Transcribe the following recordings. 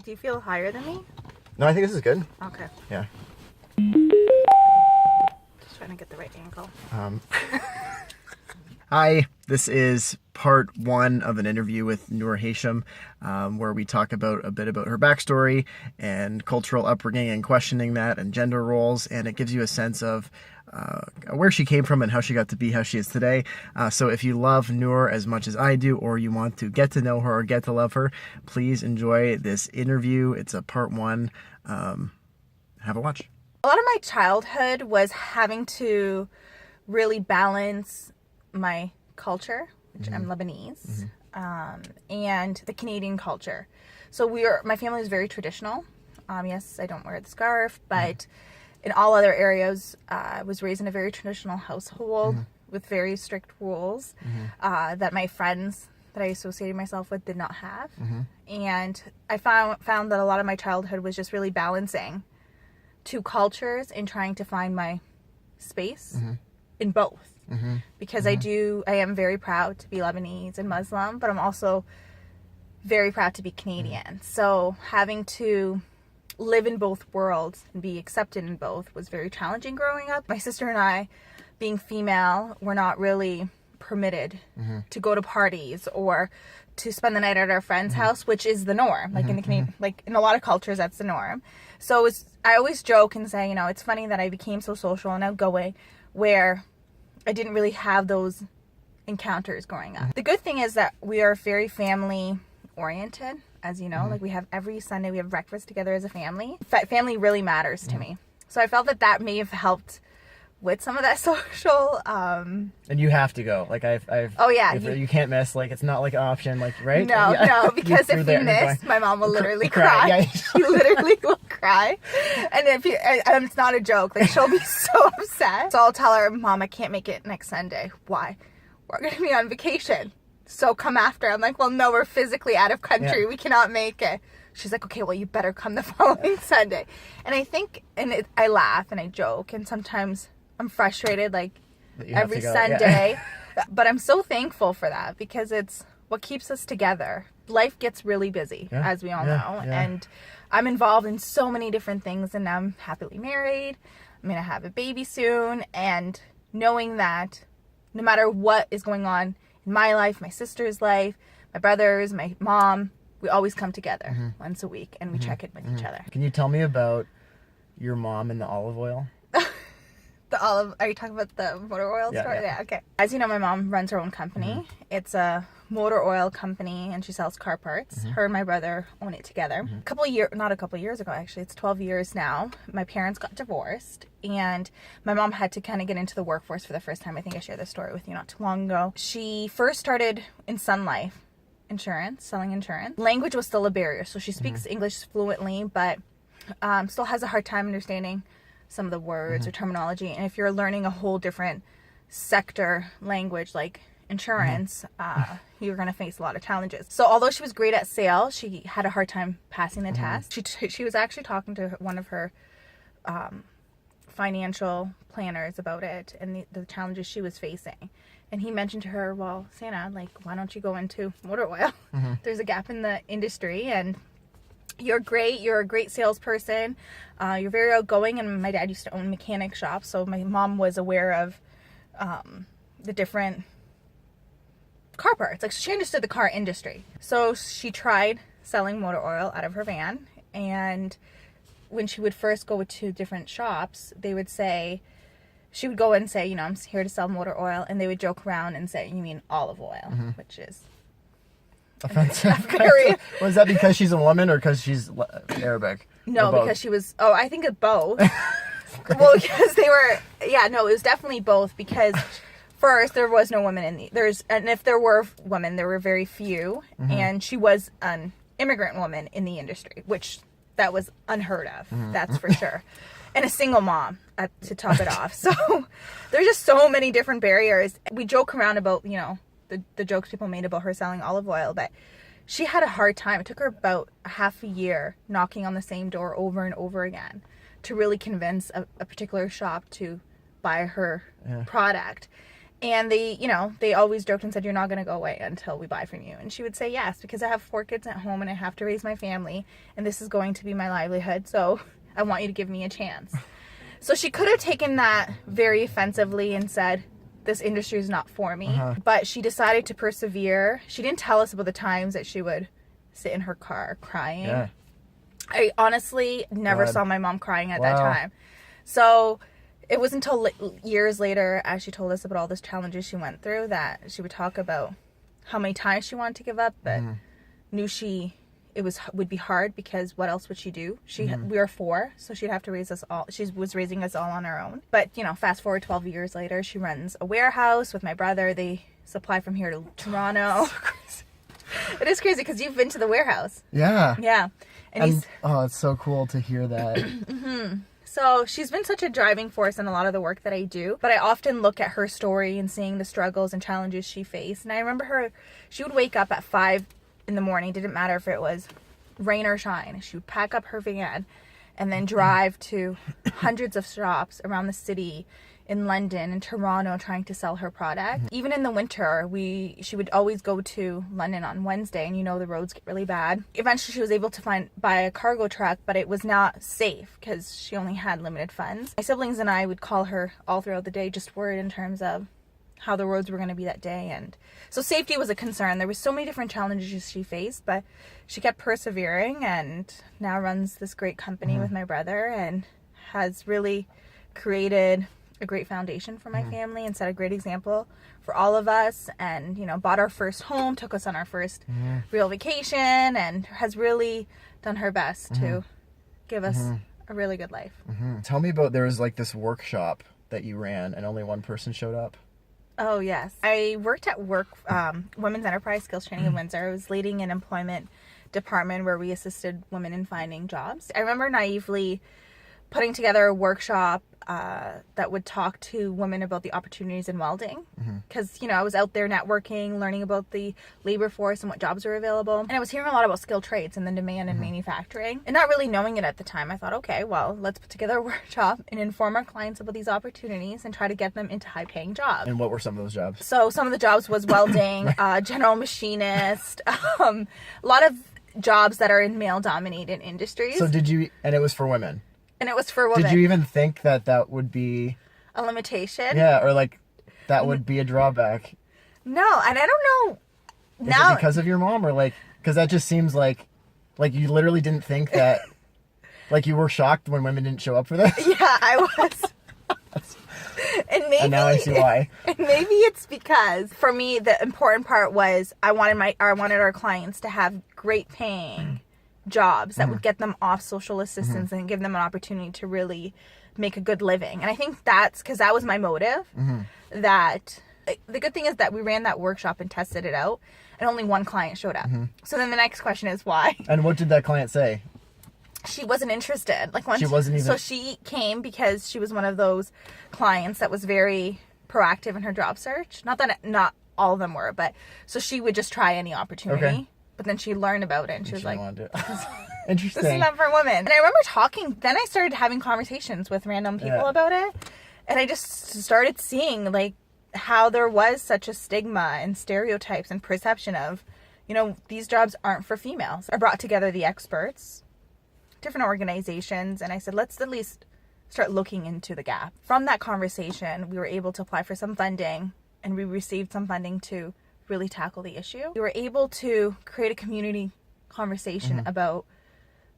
Do you feel higher than me? No, I think this is good. Okay. Yeah. Just trying to get the right angle. Hi, this is part 1 of an interview with Nour Hachem, where we talk about a bit about her backstory and cultural upbringing and questioning that and gender roles, and it gives you a sense of where she came from and how she got to be how she is today. So if you love Nour as much as I do, or you want to get to know her or get to love her, please enjoy this interview. It's a part 1. Have a watch. A lot of my childhood was having to really balance my culture, which I'm Lebanese, and the Canadian culture. So my family is very traditional. Yes, I don't wear the scarf, but in all other areas, I was raised in a very traditional household with very strict rules that my friends that I associated myself with did not have. And I found that a lot of my childhood was just really balancing two cultures and trying to find my space in both. Because I am very proud to be Lebanese and Muslim, but I'm also very proud to be Canadian. So having to live in both worlds and be accepted in both was very challenging growing up. My sister and I, being female, were not really permitted to go to parties or to spend the night at our friend's house, which is the norm. Like in the Canadian, like in a lot of cultures, that's the norm. So I always joke and say, it's funny that I became so social and outgoing, where I didn't really have those encounters growing up. The good thing is that we are very family oriented, as you know. Like we have every Sunday, we have breakfast together as a family. Family really matters to me. So I felt that may have helped with some of that social. And you have to go. Like I've Oh yeah, you can't miss. Like it's not like an option. Like right? No, because if you miss, my mom will literally cry. Yeah. She literally will cry, and and it's not a joke. Like she'll be so upset. So I'll tell her, Mom, I can't make it next Sunday. Why? We're gonna be on vacation. So come after. I'm like, well, no, we're physically out of country. Yeah. We cannot make it. She's like, okay, well, you better come the following Sunday. And I think, I laugh and I joke, and sometimes I'm frustrated, like every Sunday. But I'm so thankful for that, because it's what keeps us together. Life gets really busy, as we all know. Yeah. And I'm involved in so many different things, and now I'm happily married. I'm going to have a baby soon. And knowing that no matter what is going on in my life, my sister's life, my brother's, my mom, we always come together once a week, and we check in with each other. Can you tell me about your mom and the olive oil? Are you talking about the motor oil store? Yeah, okay. As you know, my mom runs her own company. It's a motor oil company, and she sells car parts. Her and my brother own it together. Not a couple years ago, actually. It's 12 years now. My parents got divorced, and my mom had to kind of get into the workforce for the first time. I think I shared this story with you not too long ago. She first started in Sun Life Insurance, selling insurance. Language was still a barrier, so she speaks English fluently, but still has a hard time understanding some of the words or terminology. And if you're learning a whole different sector language like insurance, you're going to face a lot of challenges. So although she was great at sales, she had a hard time passing the test. She was actually talking to one of her financial planners about it and the challenges she was facing. And he mentioned to her, well, Santa, like, why don't you go into motor oil? There's a gap in the industry, and you're great. You're a great salesperson. You're very outgoing. And my dad used to own mechanic shops, so my mom was aware of the different car parts. Like, she understood the car industry. So she tried selling motor oil out of her van. And when she would first go to different shops, she would go and say, I'm here to sell motor oil. And they would joke around and say, you mean olive oil, which is offensive. Was that because she's a woman or because she's Arabic? No, because she was. Oh, I think it's both. Well, because it was definitely both. Because first there was no women and if there were women, there were very few, and she was an immigrant woman in the industry, which that was unheard of. That's for sure. And a single mom to top it off. So there's just so many different barriers. We joke around about the jokes people made about her selling olive oil, but she had a hard time. It took her about a half a year knocking on the same door over and over again to really convince a particular shop to buy her product. And they always joked and said, you're not going to go away until we buy from you. And she would say yes, because I have 4 kids at home and I have to raise my family. And this is going to be my livelihood. So I want you to give me a chance. So she could have taken that very offensively and said, this industry is not for me. But she decided to persevere. She didn't tell us about the times that she would sit in her car crying. Yeah. I honestly never God. saw my mom crying at that time. So it was until years later, as she told us about all the challenges she went through, that she would talk about how many times she wanted to give up, but knew it would be hard, because what else would she do? We were 4, so she'd have to raise us all. She was raising us all on her own. But, fast forward 12 years later, she runs a warehouse with my brother. They supply from here to Toronto. It is crazy, because you've been to the warehouse. Yeah. Yeah. And it's so cool to hear that. So she's been such a driving force in a lot of the work that I do. But I often look at her story and seeing the struggles and challenges she faced. And I remember she would wake up at 5 in the morning. Didn't matter if it was rain or shine. She would pack up her van and then drive to hundreds of shops around the city, in London and Toronto, trying to sell her product. Even in the winter, she would always go to London on Wednesday, and the roads get really bad. Eventually she was able to buy a cargo truck, but it was not safe because she only had limited funds. My siblings and I would call her all throughout the day, just worried in terms of how the roads were going to be that day. And so safety was a concern. There were so many different challenges she faced, but she kept persevering, and now runs this great company with my brother, and has really created a great foundation for my family and set a great example for all of us, and bought our first home, took us on our first real vacation, and has really done her best to give us a really good life. Tell me about, there was like this workshop that you ran and only one person showed up. Oh yes, I worked at Women's Enterprise Skills Training in Windsor. I was leading an employment department where we assisted women in finding jobs. I remember naively putting together a workshop that would talk to women about the opportunities in welding, because I was out there networking, learning about the labor force and what jobs were available, and I was hearing a lot about skilled trades and the demand in manufacturing, and not really knowing it at the time. I thought, okay, well, let's put together a workshop and inform our clients about these opportunities and try to get them into high-paying jobs. And what were some of those jobs? So some of the jobs was welding, general machinist, a lot of jobs that are in male-dominated industries. So and it was for women? And it was for women. Did you even think that would be a limitation? Yeah, or like that would be a drawback? No, and I don't know. Is it because of your mom, or like, because that just seems like you literally didn't think that, like you were shocked when women didn't show up for this? Yeah, I was. And now I see why. And maybe it's because for me the important part was I wanted our clients to have great paying jobs that would get them off social assistance and give them an opportunity to really make a good living. And I think that's because that was my motive. That the good thing is that we ran that workshop and tested it out, and only one client showed up. So then the next question is why. And what did that client say? She wasn't interested. She wasn't even. So she came because she was one of those clients that was very proactive in her job search. Not all of them were, but so she would just try any opportunity. Okay. But then she learned about it, and she was like, interesting. This is not for women. And I remember then I started having conversations with random people about it. And I just started seeing like how there was such a stigma and stereotypes and perception of, these jobs aren't for females. I brought together the experts, different organizations, and I said, let's at least start looking into the gap. From that conversation, we were able to apply for some funding, and we received some funding to really tackle the issue. We were able to create a community conversation about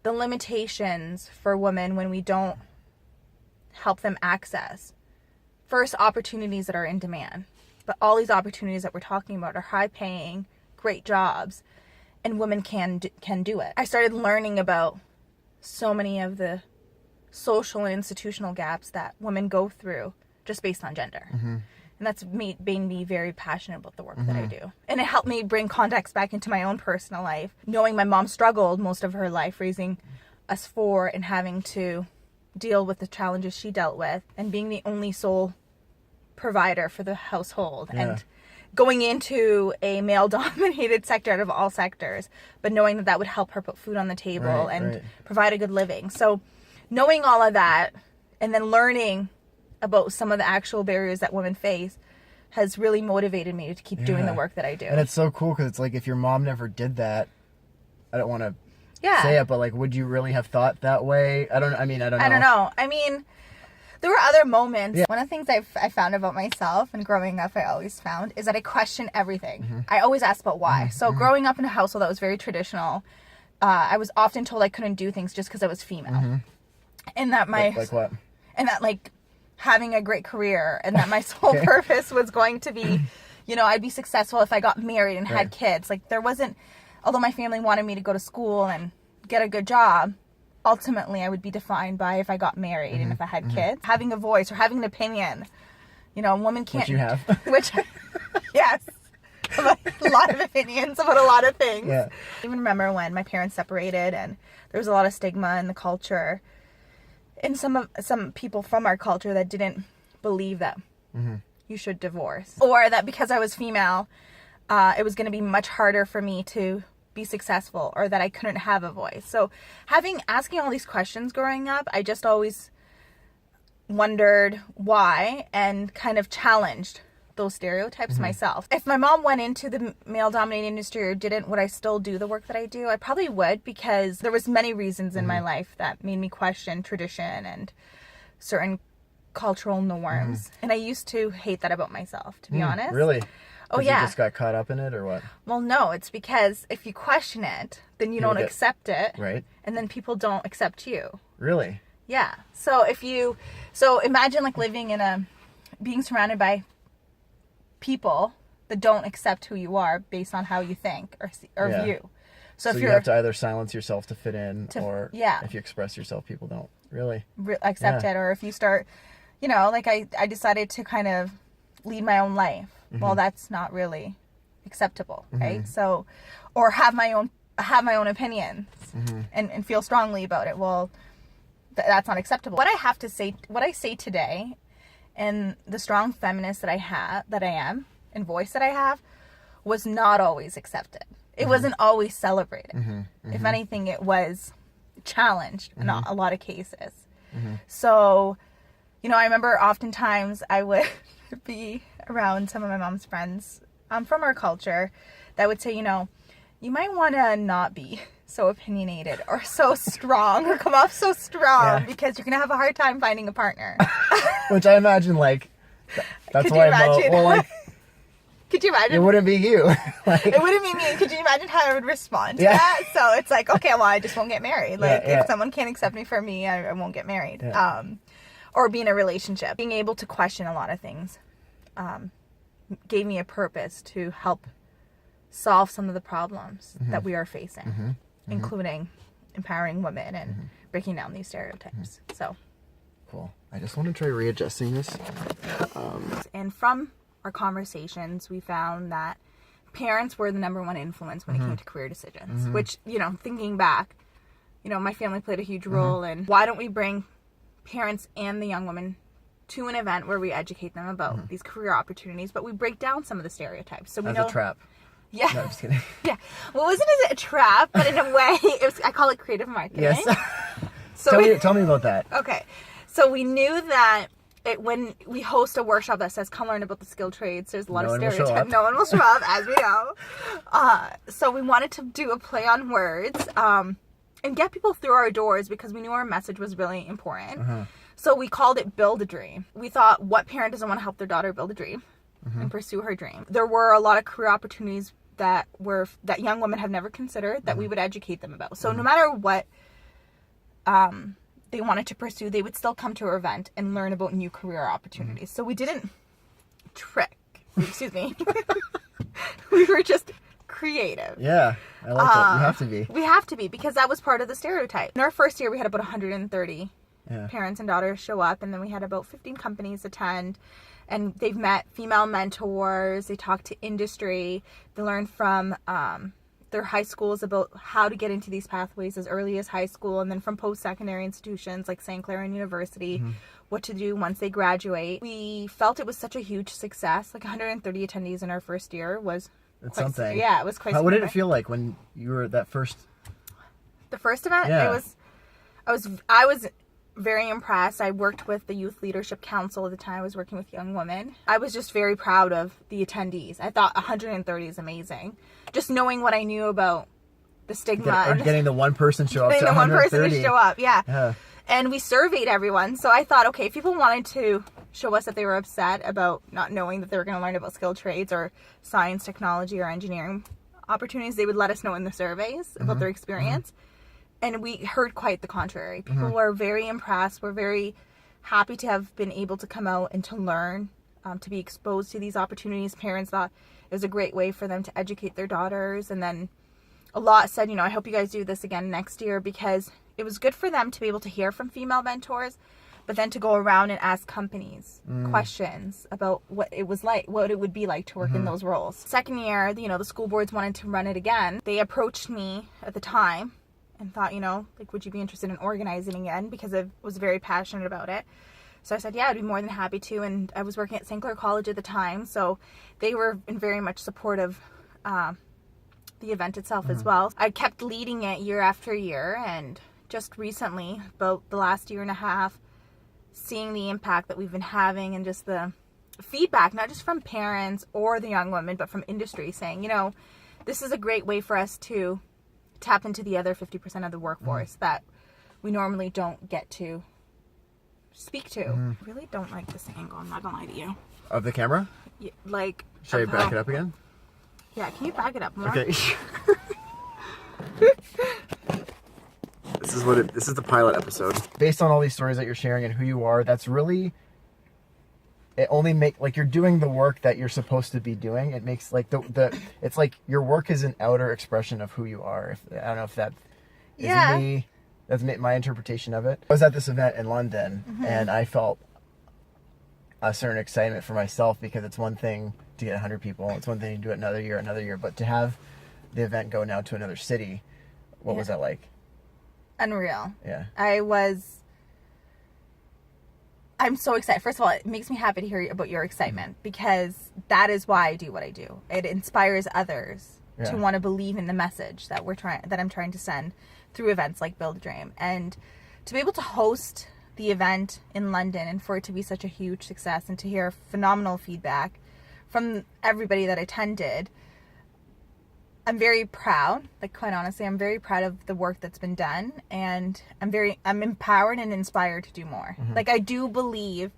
the limitations for women when we don't help them access first opportunities that are in demand. But all these opportunities that we're talking about are high paying, great jobs, and women can do it. I started learning about so many of the social and institutional gaps that women go through just based on gender. And that's made me very passionate about the work that I do. And it helped me bring context back into my own personal life, knowing my mom struggled most of her life raising us 4 and having to deal with the challenges she dealt with, and being the only sole provider for the household. And going into a male-dominated sector out of all sectors, but knowing that would help her put food on the table and provide a good living. So knowing all of that, and then learning about some of the actual barriers that women face, has really motivated me to keep doing the work that I do. And it's so cool because it's like, if your mom never did that, I don't want to say it, but like, would you really have thought that way? I don't know. I mean, there were other moments. Yeah. One of the things I found about myself, and growing up I always found, is that I question everything. I always ask about why. So growing up in a household that was very traditional, I was often told I couldn't do things just because I was female. And that like what? And that like having a great career, and that my sole purpose was going to be, I'd be successful if I got married and had kids. Like, there wasn't, although my family wanted me to go to school and get a good job, ultimately I would be defined by if I got married and if I had kids. Having a voice or having an opinion, a woman can't. Which you have. Yes. A lot of opinions about a lot of things. Yeah. I even remember when my parents separated, and there was a lot of stigma in the culture, and some people from our culture that didn't believe that you should divorce, or that because I was female, it was going to be much harder for me to be successful, or that I couldn't have a voice. So asking all these questions growing up, I just always wondered why, and kind of challenged those stereotypes myself. If my mom went into the male-dominated industry or didn't, would I still do the work that I do? I probably would, because there was many reasons in my life that made me question tradition and certain cultural norms. And I used to hate that about myself, to be honest. Really? Oh, yeah. You just got caught up in it, or what? Well, no, it's because if you question it, then you don't accept it. Right. And then people don't accept you. Really? Yeah. So imagine like being surrounded by people that don't accept who you are based on how you think or view. So if you have to either silence yourself to fit in, or if you express yourself, people don't really accept it. Or if you start, like I decided to kind of lead my own life. Well, that's not really acceptable, right? So, or have my own opinions and feel strongly about it. Well, that's not acceptable. What I say today, and the strong feminist that I am, and voice that I have, was not always accepted. It wasn't always celebrated. If anything, it was challenged in a lot of cases. So, I remember oftentimes I would be around some of my mom's friends from our culture that would say, you might want to not be so opinionated or so strong or come off so strong because you're going to have a hard time finding a partner. Which I imagine, like, that's why I'm could you imagine? It wouldn't be you. It wouldn't be me. Could you imagine how I would respond to that? So it's like, okay, well, I just won't get married. Like, if someone can't accept me for me, I won't get married. Or be in a relationship. Being able to question a lot of things gave me a purpose to help solve some of the problems that we are facing, including empowering women and breaking down these stereotypes. So cool. I just want to try readjusting this. And from our conversations, we found that parents were the number one influence when it came to career decisions, which, thinking back, my family played a huge role in why don't we bring parents and the young women to an event where we educate them about these career opportunities, but we break down some of the stereotypes. So we know a trap. Yeah. No, I'm just kidding. Yeah. Well, it wasn't a trap, but in a way, I call it creative marketing. Yes. So tell me about that. Okay. So we knew that when we host a workshop that says, come learn about the skilled trades, there's a lot of stereotypes. No one will show up, as we know. So we wanted to do a play on words and get people through our doors because we knew our message was really important. So we called it Build a Dream. We thought, what parent doesn't want to help their daughter build a dream and pursue her dream? There were a lot of career opportunities that young women have never considered that we would educate them about. So no matter what they wanted to pursue, they would still come to our event and learn about new career opportunities. So we didn't we were just creative. Yeah, I like that. You have to be. We have to be, because that was part of the stereotype. In our first year, we had about 130 parents and daughters show up, and then we had about 15 companies attend, and they've met female mentors, they talked to industry, they learned from their high schools about how to get into these pathways as early as high school, and then from post-secondary institutions like St. Clair and University, what to do once they graduate. We felt it was such a huge success. Like 130 attendees in our first year was something. Yeah, it was quite. What did it feel like when you were at that first? The first event, yeah. I was very impressed. I worked with the Youth Leadership Council at the time. I was working with young women. I was just very proud of the attendees. I thought 130 is amazing. Just knowing what I knew about the stigma. Getting the one person show up to getting the one 130. person to show up, yeah. And we surveyed everyone. So I thought, okay, if people wanted to show us that they were upset about not knowing that they were going to learn about skilled trades or science, technology, or engineering opportunities, they would let us know in the surveys about their experience. And we heard quite the contrary. People were very impressed. We're very happy to have been able to come out and to learn, to be exposed to these opportunities. Parents thought it was a great way for them to educate their daughters. And then a lot said, I hope you guys do this again next year, because it was good for them to be able to hear from female mentors, but then to go around and ask companies questions about what it was like, what it would be like to work in those roles. Second year, the school boards wanted to run it again. They approached me at the time and thought, would you be interested in organizing again? Because I was very passionate about it. So I said, yeah, I'd be more than happy to. And I was working at St. Clair College at the time, so they were very much supportive the event itself as well. I kept leading it year after year, and just recently, about the last year and a half, seeing the impact that we've been having and just the feedback, not just from parents or the young women, but from industry saying, this is a great way for us to tap into the other 50% of the workforce that we normally don't get to speak to. I really don't like this angle, I'm not gonna lie to you. Of the camera? Yeah, should I back it up again? Yeah, can you back it up more? Okay. This is the pilot episode. Based on all these stories that you're sharing and who you are, that's really, it only you're doing the work that you're supposed to be doing. It makes it's like your work is an outer expression of who you are. I don't know if that is me. That's my interpretation of it. I was at this event in London and I felt a certain excitement for myself, because it's one thing to get 100 people. It's one thing to do it another year, but to have the event go now to another city, what was that like? Unreal. Yeah. I'm so excited. First of all, it makes me happy to hear about your excitement, because that is why I do what I do. It inspires others to want to believe in the message that I'm trying to send through events like Build a Dream. And to be able to host the event in London and for it to be such a huge success and to hear phenomenal feedback from everybody that attended, I'm very proud. Quite honestly, I'm very proud of the work that's been done, and I'm empowered and inspired to do more. I do believe,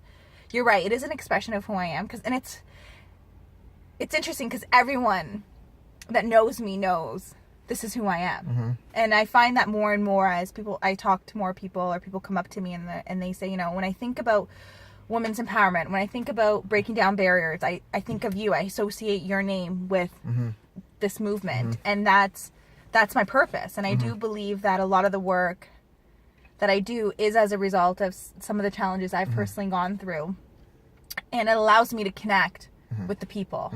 you're right, it is an expression of who I am, and it's interesting because everyone that knows me knows this is who I am. And I find that more and more as I talk to more people, or people come up to me and they say, when I think about women's empowerment, when I think about breaking down barriers, I think of you. I associate your name with this movement, and that's my purpose. And I do believe that a lot of the work that I do is as a result of some of the challenges I've personally gone through, and it allows me to connect with the people,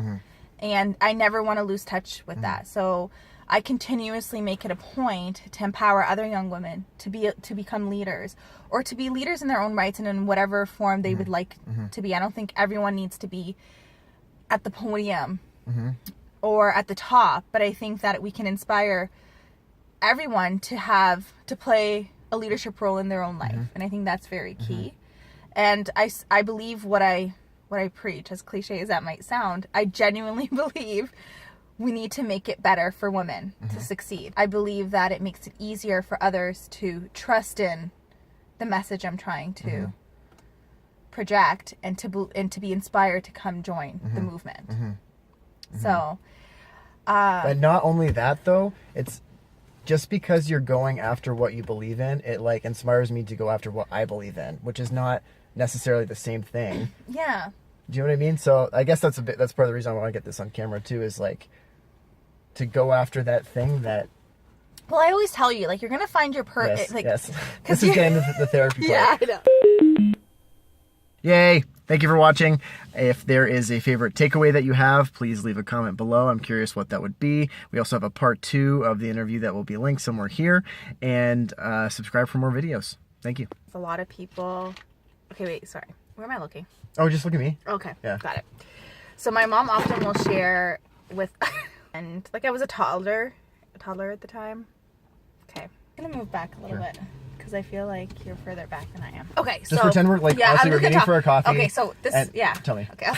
and I never want to lose touch with that. So I continuously make it a point to empower other young women to become leaders, or to be leaders in their own rights and in whatever form they would like to be. I don't think everyone needs to be at the podium or at the top, but I think that we can inspire everyone to play a leadership role in their own life. And I think that's very key. And I believe what I preach, as cliche as that might sound, I genuinely believe we need to make it better for women to succeed. I believe that it makes it easier for others to trust in the message I'm trying to project, and to be inspired to come join the movement. So, but not only that though, it's just because you're going after what you believe in, it inspires me to go after what I believe in, which is not necessarily the same thing. Yeah. Do you know what I mean? So I guess that's part of the reason I want to get this on camera too, is to go after that thing that. Well, I always tell you, you're gonna find your yes. This is getting the therapy part. Yeah, I know. Yay! Thank you for watching. If there is a favorite takeaway that you have, please leave a comment below. I'm curious what that would be. We also have a part 2 of the interview that will be linked somewhere here. And subscribe for more videos. Thank you. A lot of people. Okay, wait, sorry. Where am I looking? Oh, just look at me. Okay, yeah, got it. So my mom often will share with, and I was a toddler at the time. Okay, I'm gonna move back a little bit. Because I feel like you're further back than I am. Okay, so... Just pretend we're, like, honestly, I'm we're just getting gonna for a coffee. Okay, so this... and- Yeah. Tell me. Okay,